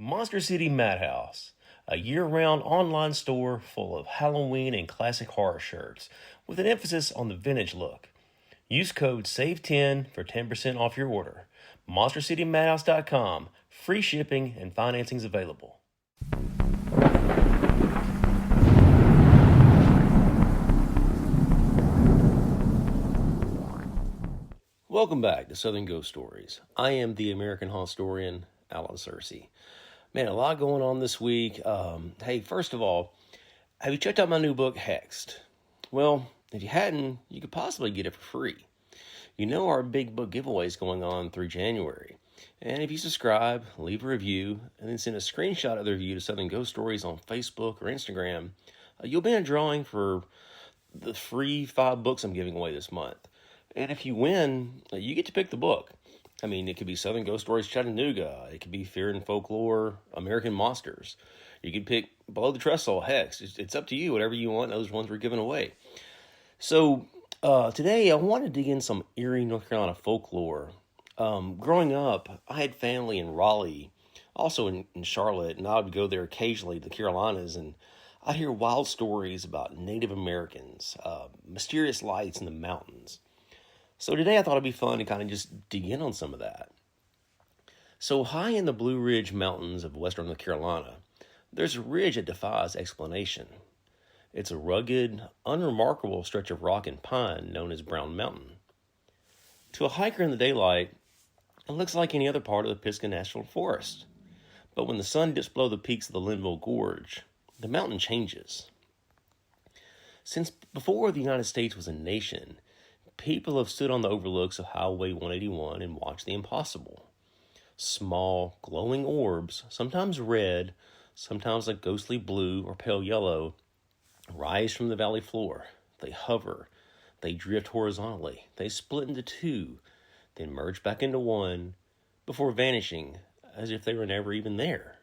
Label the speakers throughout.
Speaker 1: Monster City Madhouse, a year-round online store full of Halloween and classic horror shirts, with an emphasis on the vintage look. Use code SAVE10 for 10% off your order. MonsterCityMadhouse.com. Free shipping and financing's available. Welcome back to Southern Ghost Stories. I am the American historian, Alan Searcy. Man, a lot going on this week. Hey, first of all, have you checked out my new book, Hexed? Well, if you hadn't, you could possibly get it for free. You know our big book giveaway is going on through January. And if you subscribe, leave a review, and then send a screenshot of the review to Southern Ghost Stories on Facebook or Instagram, you'll be in a drawing for the free 5 books I'm giving away this month. And if you win, you get to pick the book. I mean, it could be Southern Ghost Stories Chattanooga. It could be Fear and Folklore, American Monsters. You could pick Below the Trestle, Hex. It's up to you, whatever you want. Those ones we're giving away. So today I want to dig in some eerie North Carolina folklore. Growing up, I had family in Raleigh, also in Charlotte, and I would go there occasionally to the Carolinas, and I'd hear wild stories about Native Americans, mysterious lights in the mountains. So today I thought it'd be fun to kind of just dig in on some of that. So high in the Blue Ridge Mountains of western North Carolina, there's a ridge that defies explanation. It's a rugged, unremarkable stretch of rock and pine known as Brown Mountain. To a hiker in the daylight, it looks like any other part of the Pisgah National Forest. But when the sun dips below the peaks of the Linville Gorge, the mountain changes. Since before the United States was a nation, people have stood on the overlooks of Highway 181 and watched the impossible. Small, glowing orbs, sometimes red, sometimes a ghostly blue or pale yellow, rise from the valley floor. They hover. They drift horizontally. They split into 2, then merge back into 1, before vanishing as if they were never even there.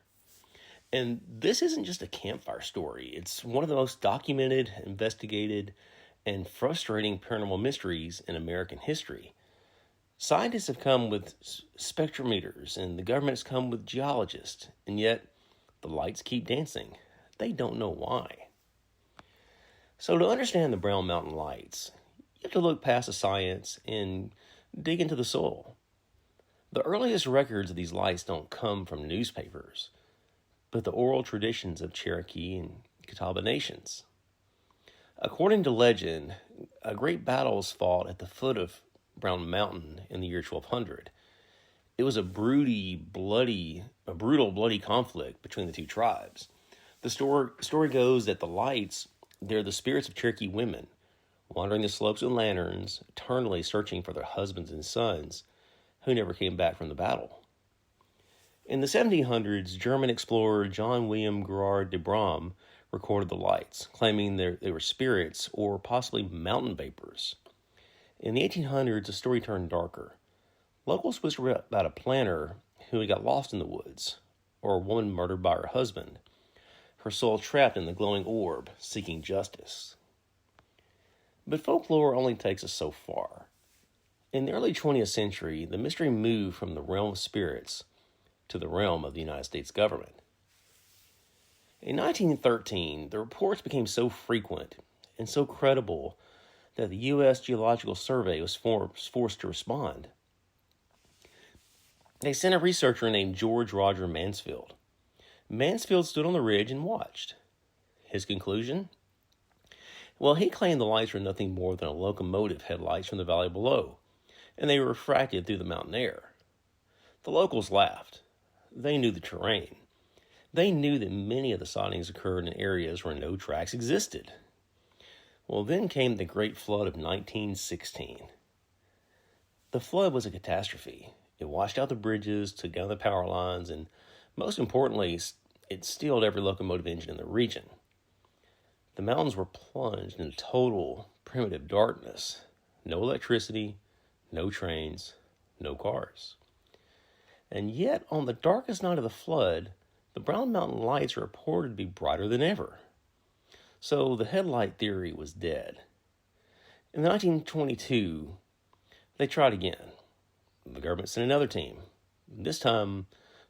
Speaker 1: And this isn't just a campfire story. It's one of the most documented, investigated, and frustrating paranormal mysteries in American history. Scientists have come with spectrometers, and the government has come with geologists, and yet the lights keep dancing. They don't know why. So to understand the Brown Mountain lights, you have to look past the science and dig into the soil. The earliest records of these lights don't come from newspapers, but the oral traditions of Cherokee and Catawba nations. According to legend, a great battle was fought at the foot of Brown Mountain in the year 1200. It was a brutal, bloody conflict between the 2 tribes. The story goes that the lights, they're the spirits of Cherokee women, wandering the slopes with lanterns, eternally searching for their husbands and sons, who never came back from the battle. In the 1700s, German explorer John William Gerard de Brom recorded the lights, claiming they were spirits or possibly mountain vapors. In the 1800s, the story turned darker. Locals whispered about a planter who had got lost in the woods, or a woman murdered by her husband, her soul trapped in the glowing orb, seeking justice. But folklore only takes us so far. In the early 20th century, the mystery moved from the realm of spirits to the realm of the United States government. In 1913, the reports became so frequent and so credible that the U.S. Geological Survey was forced to respond. They sent a researcher named George Roger Mansfield. Mansfield stood on the ridge and watched. His conclusion? Well, he claimed the lights were nothing more than a locomotive headlights from the valley below, and they were refracted through the mountain air. The locals laughed. They knew the terrain. They knew that many of the sightings occurred in areas where no tracks existed. Well, then came the Great Flood of 1916. The flood was a catastrophe. It washed out the bridges, took down the power lines, and most importantly, it stilled every locomotive engine in the region. The mountains were plunged into total primitive darkness. No electricity, no trains, no cars. And yet, on the darkest night of the flood, the Brown Mountain lights are reported to be brighter than ever. So the headlight theory was dead. In 1922, they tried again. The government sent another team. This time,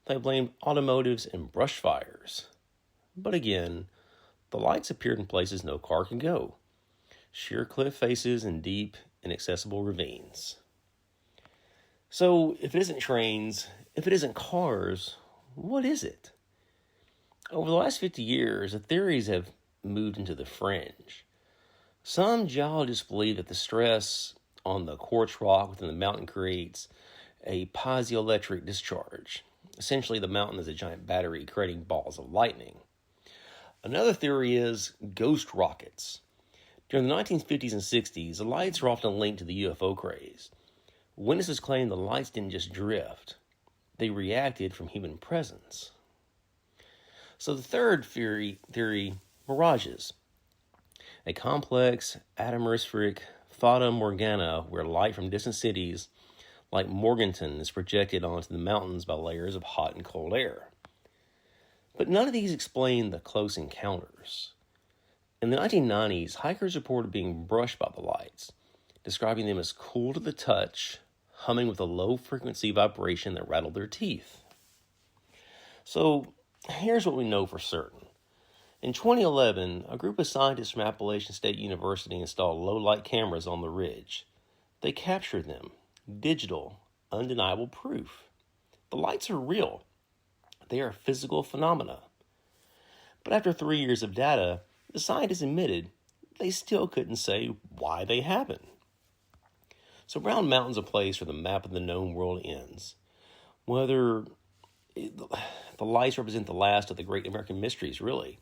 Speaker 1: They blamed automotives and brush fires. But again, the lights appeared in places no car can go. Sheer cliff faces and deep, inaccessible ravines. So, if it isn't trains, if it isn't cars, what is it? Over the last 50 years, the theories have moved into the fringe. Some geologists believe that the stress on the quartz rock within the mountain creates a piezoelectric discharge. Essentially, the mountain is a giant battery creating balls of lightning. Another theory is ghost rockets. During the 1950s and 60s, the lights were often linked to the UFO craze. Witnesses claim the lights didn't just drift, they reacted from human presence. So the third theory, mirages. A complex, atmospheric fata morgana where light from distant cities like Morganton is projected onto the mountains by layers of hot and cold air. But none of these explain the close encounters. In the 1990s, hikers reported being brushed by the lights, describing them as cool to the touch, humming with a low-frequency vibration that rattled their teeth. So, here's what we know for certain. In 2011, a group of scientists from Appalachian State University installed low-light cameras on the ridge. They captured them. Digital, undeniable proof. The lights are real. They are physical phenomena. But after 3 years of data, the scientists admitted they still couldn't say why they happen. So Roan Mountain's a place where the map of the known world ends. Whether the lights represent the last of the great American mysteries, really.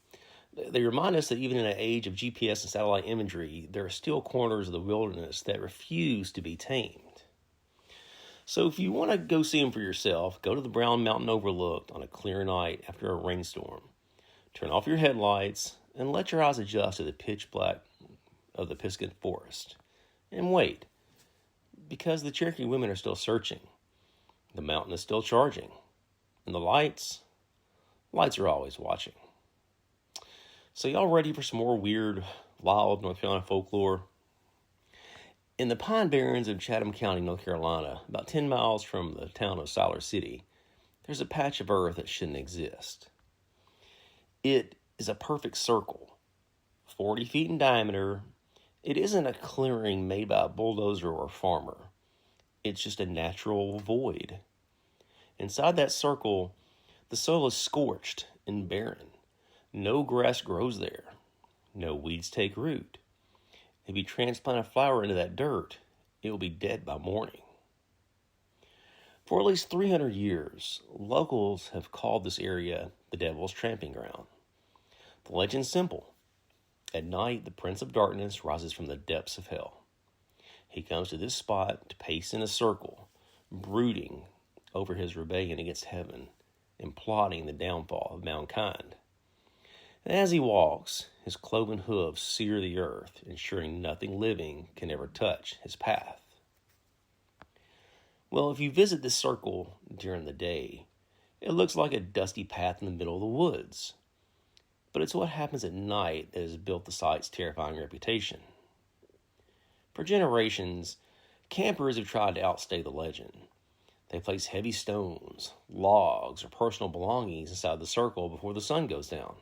Speaker 1: They remind us that even in an age of GPS and satellite imagery, there are still corners of the wilderness that refuse to be tamed. So if you want to go see them for yourself, go to the Roan Mountain Overlook on a clear night after a rainstorm. Turn off your headlights and let your eyes adjust to the pitch black of the Pisgah Forest. And wait, because the Cherokee women are still searching. The mountain is still charging. And the lights are always watching. So y'all ready for some more weird, wild North Carolina folklore? In the Pine Barrens of Chatham County, North Carolina, about 10 miles from the town of Siler City, there's a patch of earth that shouldn't exist. It is a perfect circle, 40 feet in diameter. It isn't a clearing made by a bulldozer or a farmer. It's just a natural void. Inside that circle, the soil is scorched and barren. No grass grows there. No weeds take root. If you transplant a flower into that dirt, it will be dead by morning. For at least 300 years, locals have called this area the Devil's Tramping Ground. The legend's simple. At night, the Prince of Darkness rises from the depths of hell. He comes to this spot to pace in a circle, brooding over his rebellion against heaven and plotting the downfall of mankind. And as he walks, his cloven hooves sear the earth, ensuring nothing living can ever touch his path. Well, if you visit this circle during the day, it looks like a dusty path in the middle of the woods. But it's what happens at night that has built the site's terrifying reputation. For generations, campers have tried to outstay the legend. They place heavy stones, logs, or personal belongings inside the circle before the sun goes down.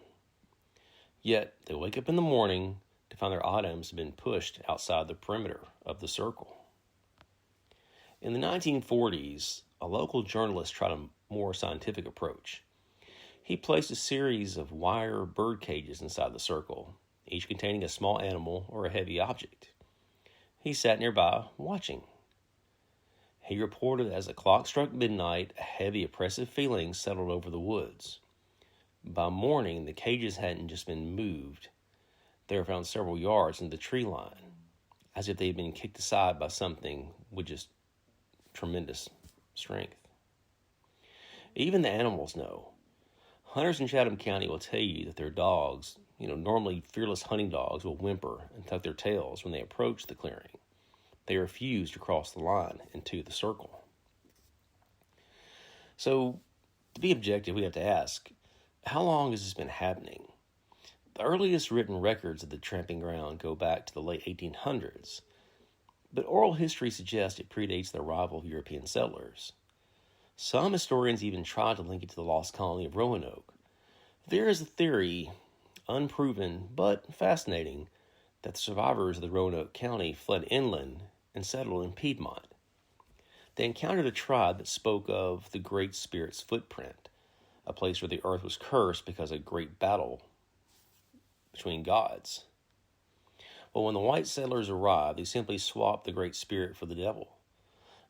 Speaker 1: Yet, they wake up in the morning to find their items have been pushed outside the perimeter of the circle. In the 1940s, a local journalist tried a more scientific approach. He placed a series of wire bird cages inside the circle, each containing a small animal or a heavy object. He sat nearby, watching. He reported as the clock struck midnight, a heavy, oppressive feeling settled over the woods. By morning, the cages hadn't just been moved. They were found several yards in the tree line, as if they had been kicked aside by something with just tremendous strength. Even the animals know. Hunters in Chatham County will tell you that their dogs, normally fearless hunting dogs, will whimper and tuck their tails when they approach the clearing. They refuse to cross the line into the circle. So, to be objective, we have to ask, how long has this been happening? The earliest written records of the tramping ground go back to the late 1800s, but oral history suggests it predates the arrival of European settlers. Some historians even tried to link it to the lost colony of Roanoke. There is a theory, unproven but fascinating, that the survivors of the Roanoke County fled inland and settled in Piedmont. They encountered a tribe that spoke of the Great Spirit's footprint, a place where the earth was cursed because of a great battle between gods. But when the white settlers arrived, they simply swapped the Great Spirit for the devil.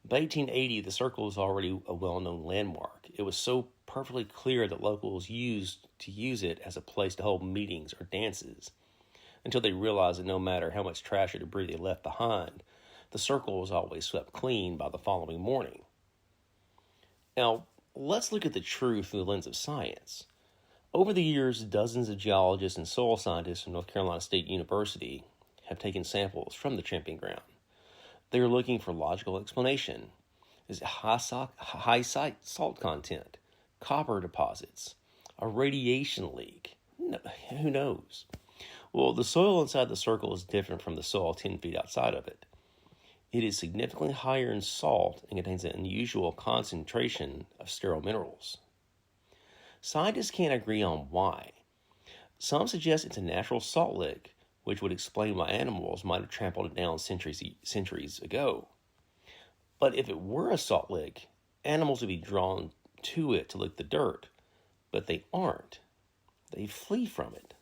Speaker 1: By 1880, the circle was already a well-known landmark. It was so perfectly clear that locals used it as a place to hold meetings or dances, until they realized that no matter how much trash or debris they left behind, the circle was always swept clean by the following morning. Now, let's look at the truth through the lens of science. Over the years, dozens of geologists and soil scientists from North Carolina State University have taken samples from the Tramping ground. They are looking for logical explanation. Is it high salt content, copper deposits, a radiation leak? No, who knows? Well, the soil inside the circle is different from the soil 10 feet outside of it. It is significantly higher in salt and contains an unusual concentration of sterile minerals. Scientists can't agree on why. Some suggest it's a natural salt lick, which would explain why animals might have trampled it down centuries ago. But if it were a salt lick, animals would be drawn to it to lick the dirt. But they aren't. They flee from it.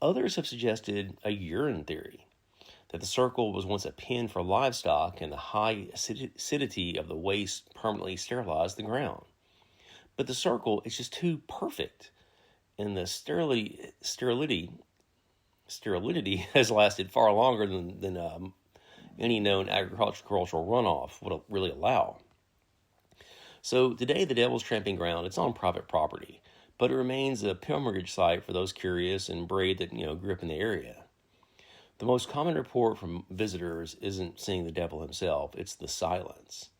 Speaker 1: Others have suggested a urine theory, that the circle was once a pen for livestock and the high acidity of the waste permanently sterilized the ground. But the circle is just too perfect, and the sterility has lasted far longer than any known agricultural runoff would really allow. So today, the Devil's Tramping ground, it's on private property, but it remains a pilgrimage site for those curious and brave that grew up in the area. The most common report from visitors isn't seeing the devil himself, it's the silence.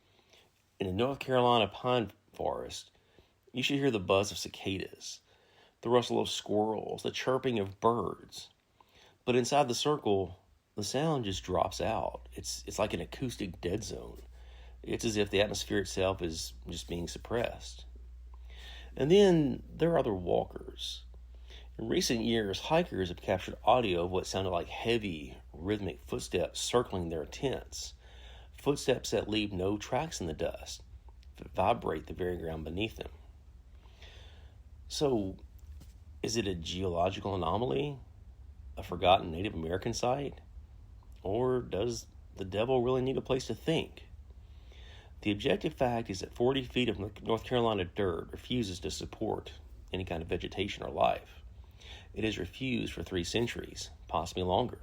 Speaker 1: In the North Carolina pine forest, you should hear the buzz of cicadas, the rustle of squirrels, the chirping of birds. But inside the circle, the sound just drops out. It's like an acoustic dead zone. It's as if the atmosphere itself is just being suppressed. And then there are other walkers. In recent years, hikers have captured audio of what sounded like heavy, rhythmic footsteps circling their tents. Footsteps that leave no tracks in the dust, but vibrate the very ground beneath them. So, is it a geological anomaly? A forgotten Native American site? Or does the devil really need a place to think? The objective fact is that 40 feet of North Carolina dirt refuses to support any kind of vegetation or life. It has refused for 3 centuries, possibly longer.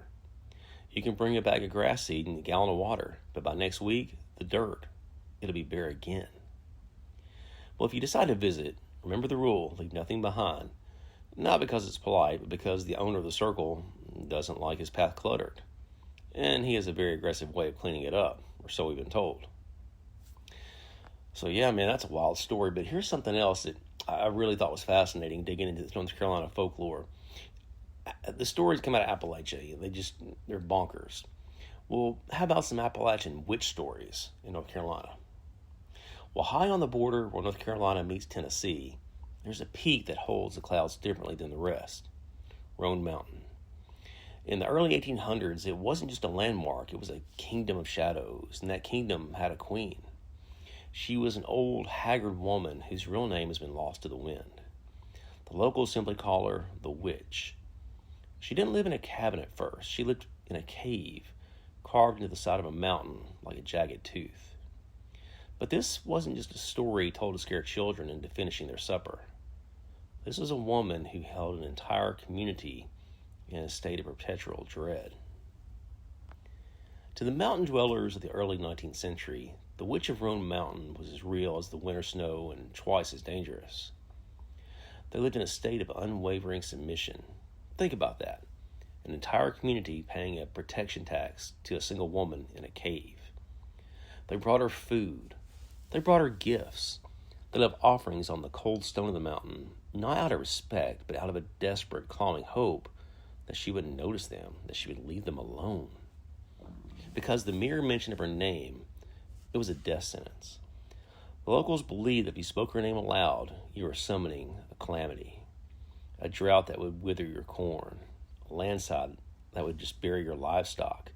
Speaker 1: You can bring a bag of grass seed and a gallon of water, but by next week, the dirt, it'll be bare again. Well, if you decide to visit, remember the rule, leave nothing behind. Not because it's polite, but because the owner of the circle doesn't like his path cluttered. And he has a very aggressive way of cleaning it up, or so we've been told. So yeah, man, that's a wild story, but here's something else that I really thought was fascinating, digging into the North Carolina folklore. The stories come out of Appalachia. They're bonkers. Well, how about some Appalachian witch stories in North Carolina? Well, high on the border where North Carolina meets Tennessee, there's a peak that holds the clouds differently than the rest, Roan Mountain. In the early 1800s, it wasn't just a landmark, it was a kingdom of shadows, and that kingdom had a queen. She was an old, haggard woman whose real name has been lost to the wind. The locals simply call her the Witch. She didn't live in a cabin at first. She lived in a cave, carved into the side of a mountain like a jagged tooth. But this wasn't just a story told to scare children into finishing their supper. This was a woman who held an entire community in a state of perpetual dread. To the mountain dwellers of the early 19th century, the Witch of Roan Mountain was as real as the winter snow and twice as dangerous. They lived in a state of unwavering submission. Think about that. An entire community paying a protection tax to a single woman in a cave. They brought her food. They brought her gifts. They left offerings on the cold stone of the mountain, not out of respect, but out of a desperate, clawing hope that she wouldn't notice them, that she would leave them alone. Because the mere mention of her name, it was a death sentence. The locals believed that if you spoke her name aloud, you were summoning a calamity, a drought that would wither your corn, a landslide that would just bury your livestock,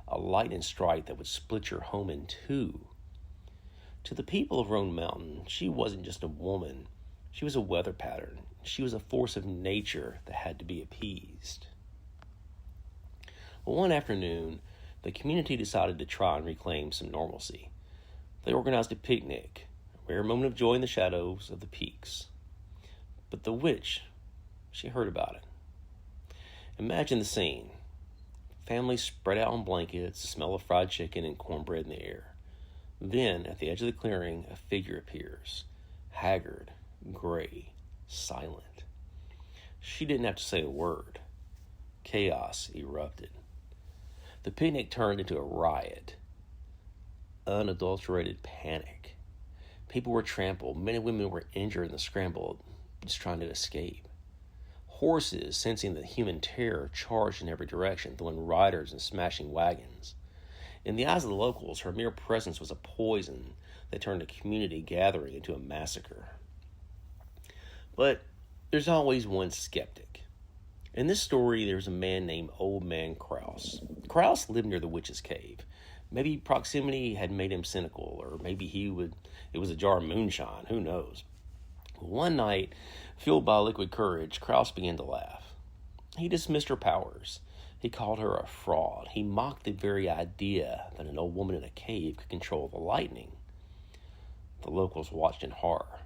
Speaker 1: a lightning strike that would split your home in two. To the people of Roan Mountain, she wasn't just a woman. She was a weather pattern. She was a force of nature that had to be appeased. Well, one afternoon, the community decided to try and reclaim some normalcy. They organized a picnic, a rare moment of joy in the shadows of the peaks. But the witch, she heard about it. Imagine the scene. Families spread out on blankets, the smell of fried chicken and cornbread in the air. Then, at the edge of the clearing, a figure appears, haggard, gray, silent. She didn't have to say a word. Chaos erupted. The picnic turned into a riot. Unadulterated panic. People were trampled. Men and women were injured in the scramble, just trying to escape. Horses, sensing the human terror, charged in every direction, throwing riders and smashing wagons. In the eyes of the locals, her mere presence was a poison that turned a community gathering into a massacre. But there's always one skeptic. In this story, there's a man named Old Man Kraus. Kraus lived near the witch's cave. Maybe proximity had made him cynical, or maybe it was a jar of moonshine, who knows. One night, fueled by liquid courage, Kraus began to laugh. He dismissed her powers. He called her a fraud. He mocked the very idea that an old woman in a cave could control the lightning. The locals watched in horror.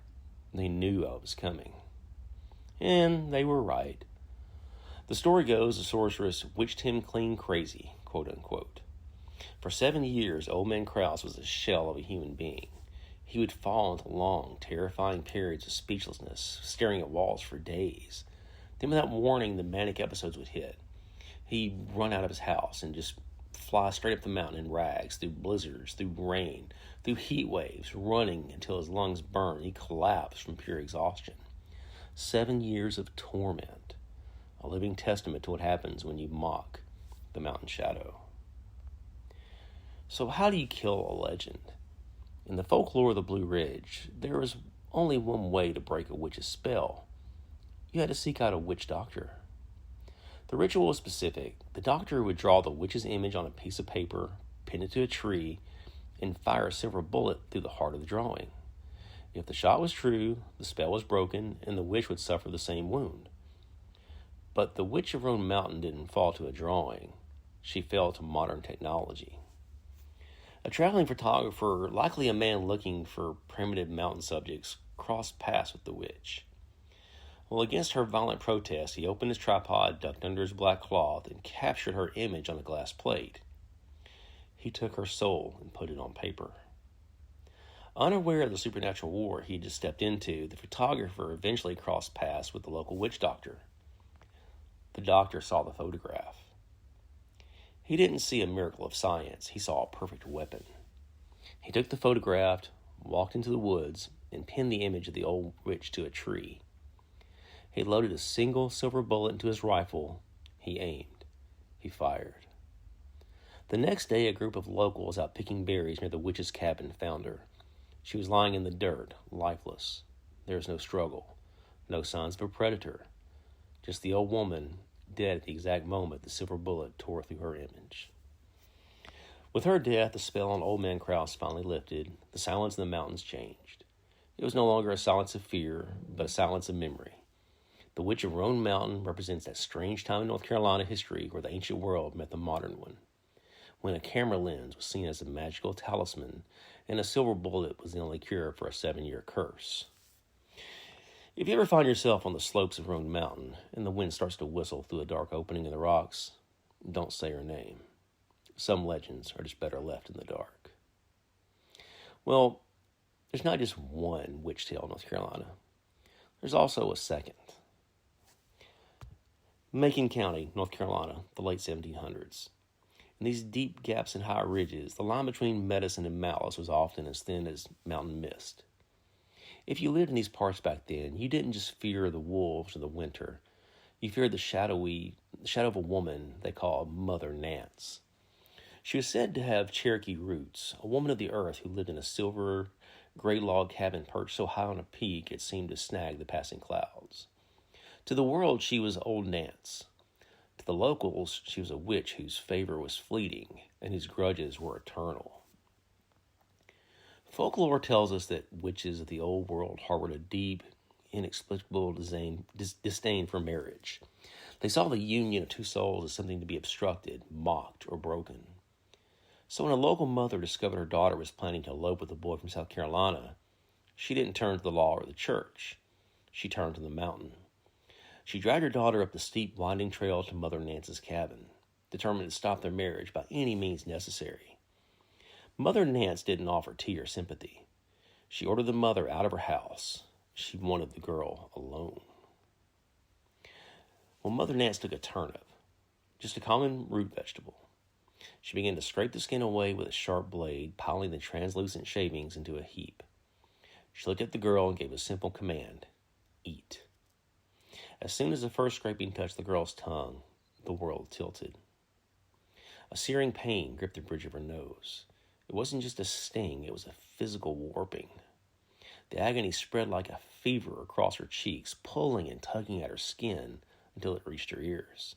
Speaker 1: They knew what was coming. And they were right. The story goes the sorceress witched him clean crazy, quote unquote. For 7 years, Old Man Kraus was a shell of a human being. He would fall into long, terrifying periods of speechlessness, staring at walls for days. Then without warning, the manic episodes would hit. He'd run out of his house and just fly straight up the mountain in rags, through blizzards, through rain, through heat waves, running until his lungs burned. He collapsed from pure exhaustion. 7 years of torment, a living testament to what happens when you mock the mountain shadow. So how do you kill a legend? In the folklore of the Blue Ridge, there was only one way to break a witch's spell. You had to seek out a witch doctor. The ritual was specific. The doctor would draw the witch's image on a piece of paper, pin it to a tree, and fire a silver bullet through the heart of the drawing. If the shot was true, the spell was broken, and the witch would suffer the same wound. But the Witch of Roan Mountain didn't fall to a drawing. She fell to modern technology. A traveling photographer, likely a man looking for primitive mountain subjects, crossed paths with the witch. Well, against her violent protest, he opened his tripod, ducked under his black cloth, and captured her image on a glass plate. He took her soul and put it on paper. Unaware of the supernatural war he had just stepped into, the photographer eventually crossed paths with the local witch doctor. The doctor saw the photograph. He didn't see a miracle of science. He saw a perfect weapon. He took the photograph, walked into the woods, and pinned the image of the old witch to a tree. He loaded a single silver bullet into his rifle. He aimed. He fired. The next day, a group of locals out picking berries near the witch's cabin found her. She was lying in the dirt, lifeless. There was no struggle, no signs of a predator. Just the old woman, dead at the exact moment the silver bullet tore through her image. With her death, the spell on Old Man Kraus finally lifted. The silence in the mountains changed. It was no longer a silence of fear, but a silence of memory. The Witch of Roan Mountain represents that strange time in North Carolina history where the ancient world met the modern one, when a camera lens was seen as a magical talisman and a silver bullet was the only cure for a 7-year curse. If you ever find yourself on the slopes of Roan Mountain and the wind starts to whistle through a dark opening in the rocks, don't say her name. Some legends are just better left in the dark. Well, there's not just one witch tale in North Carolina. There's also a second. Macon County, North Carolina, the late 1700s. In these deep gaps and high ridges, the line between medicine and malice was often as thin as mountain mist. If you lived in these parts back then, you didn't just fear the wolves or the winter. You feared the shadow of a woman they called Mother Nance. She was said to have Cherokee roots, a woman of the earth who lived in a silver gray log cabin perched so high on a peak it seemed to snag the passing clouds. To the world, she was old Nance. To the locals, she was a witch whose favor was fleeting and whose grudges were eternal. Folklore tells us that witches of the old world harbored a deep, inexplicable disdain for marriage. They saw the union of two souls as something to be obstructed, mocked, or broken. So when a local mother discovered her daughter was planning to elope with a boy from South Carolina, she didn't turn to the law or the church. She turned to the mountain. She dragged her daughter up the steep, winding trail to Mother Nance's cabin, determined to stop their marriage by any means necessary. Mother Nance didn't offer tea or sympathy. She ordered the mother out of her house. She wanted the girl alone. Well, Mother Nance took a turnip, just a common root vegetable. She began to scrape the skin away with a sharp blade, piling the translucent shavings into a heap. She looked at the girl and gave a simple command: eat. As soon as the first scraping touched the girl's tongue, the world tilted. A searing pain gripped the bridge of her nose. It wasn't just a sting, it was a physical warping. The agony spread like a fever across her cheeks, pulling and tugging at her skin until it reached her ears.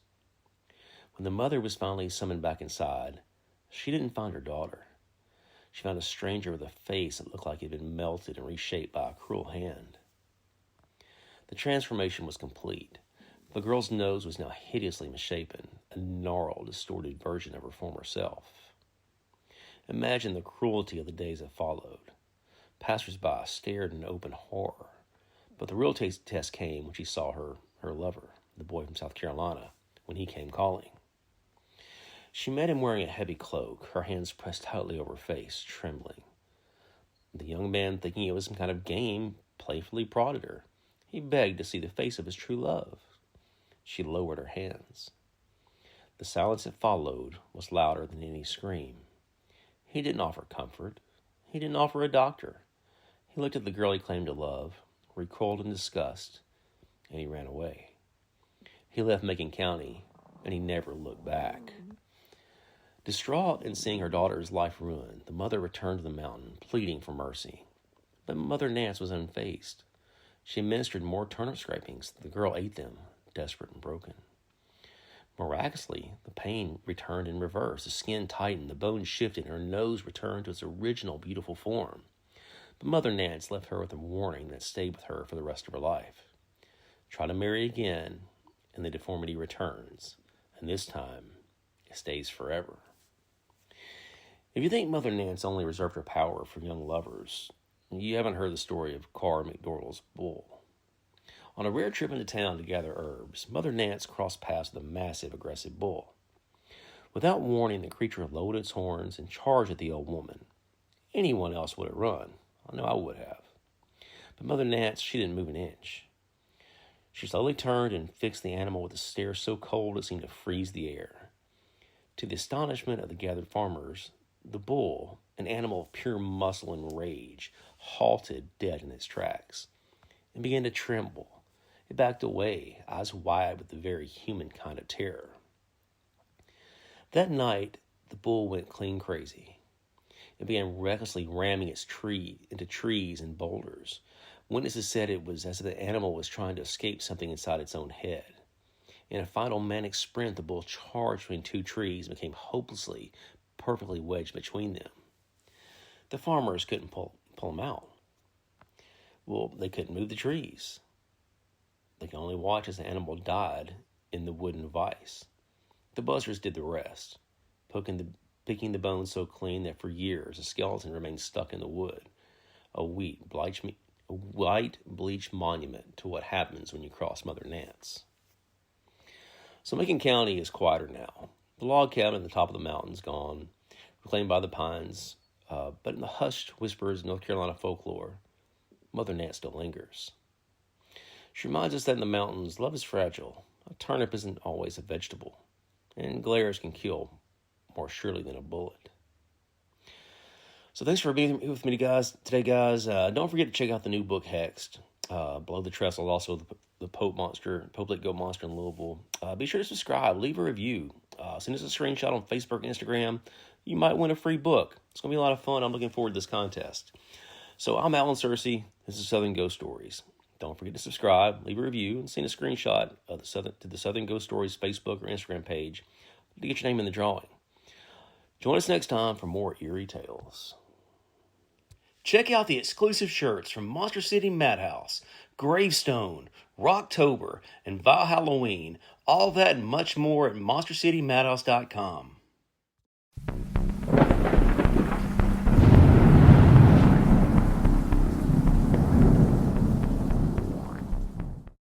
Speaker 1: When the mother was finally summoned back inside, she didn't find her daughter. She found a stranger with a face that looked like it had been melted and reshaped by a cruel hand. The transformation was complete. The girl's nose was now hideously misshapen, a gnarled, distorted version of her former self. Imagine the cruelty of the days that followed. Passers-by stared in open horror, but the real test came when she saw her lover, the boy from South Carolina, when he came calling. She met him wearing a heavy cloak, her hands pressed tightly over her face, trembling. The young man, thinking it was some kind of game, playfully prodded her. He begged to see the face of his true love. She lowered her hands. The silence that followed was louder than any scream. He didn't offer comfort. He didn't offer a doctor. He looked at the girl he claimed to love, recoiled in disgust, and he ran away. He left Macon County, and he never looked back. Distraught in seeing her daughter's life ruined, the mother returned to the mountain, pleading for mercy. But Mother Nance was unfazed. She administered more turnip scrapings. The girl ate them, desperate and broken. Miraculously, the pain returned in reverse. The skin tightened, the bones shifted, and her nose returned to its original beautiful form. But Mother Nance left her with a warning that stayed with her for the rest of her life. Try to marry again, and the deformity returns, and this time, it stays forever. If you think Mother Nance only reserved her power for young lovers, you haven't heard the story of Carr McDormand's bull. On a rare trip into town to gather herbs, Mother Nance crossed paths with a massive, aggressive bull. Without warning, the creature lowered its horns and charged at the old woman. Anyone else would have run. I know I would have. But Mother Nance, she didn't move an inch. She slowly turned and fixed the animal with a stare so cold it seemed to freeze the air. To the astonishment of the gathered farmers, the bull, an animal of pure muscle and rage, halted dead in its tracks and began to tremble. It backed away, eyes wide with the very human kind of terror. That night, the bull went clean crazy. It began recklessly ramming its tree into trees and boulders. Witnesses said it was as if the animal was trying to escape something inside its own head. In a final manic sprint, the bull charged between two trees and became hopelessly, perfectly wedged between them. The farmers couldn't pull him out. Well, they couldn't move the trees. They could only watch as the animal died in the wooden vise. The buzzers did the rest, picking the bones so clean that for years the skeleton remained stuck in the wood, a white bleached monument to what happens when you cross Mother Nance. So Macon County is quieter now. The log cabin at the top of the mountain is gone, reclaimed by the pines, but in the hushed whispers of North Carolina folklore, Mother Nance still lingers. She reminds us that in the mountains, love is fragile. A turnip isn't always a vegetable, and glares can kill more surely than a bullet. So thanks for being with me today, guys. Don't forget to check out the new book, Hexed. Below the Trestle, also the Pope Lake Goat Monster in Louisville. Be sure to subscribe, leave a review, send us a screenshot on Facebook and Instagram. You might win a free book. It's going to be a lot of fun. I'm looking forward to this contest. So I'm Alan Searcy. This is Southern Ghost Stories. Don't forget to subscribe, leave a review, and send a screenshot of the Southern Ghost Stories Facebook or Instagram page to get your name in the drawing. Join us next time for more eerie tales. Check out the exclusive shirts from Monster City Madhouse, Gravestone, Rocktober, and Val Halloween. All that and much more at MonsterCityMadhouse.com.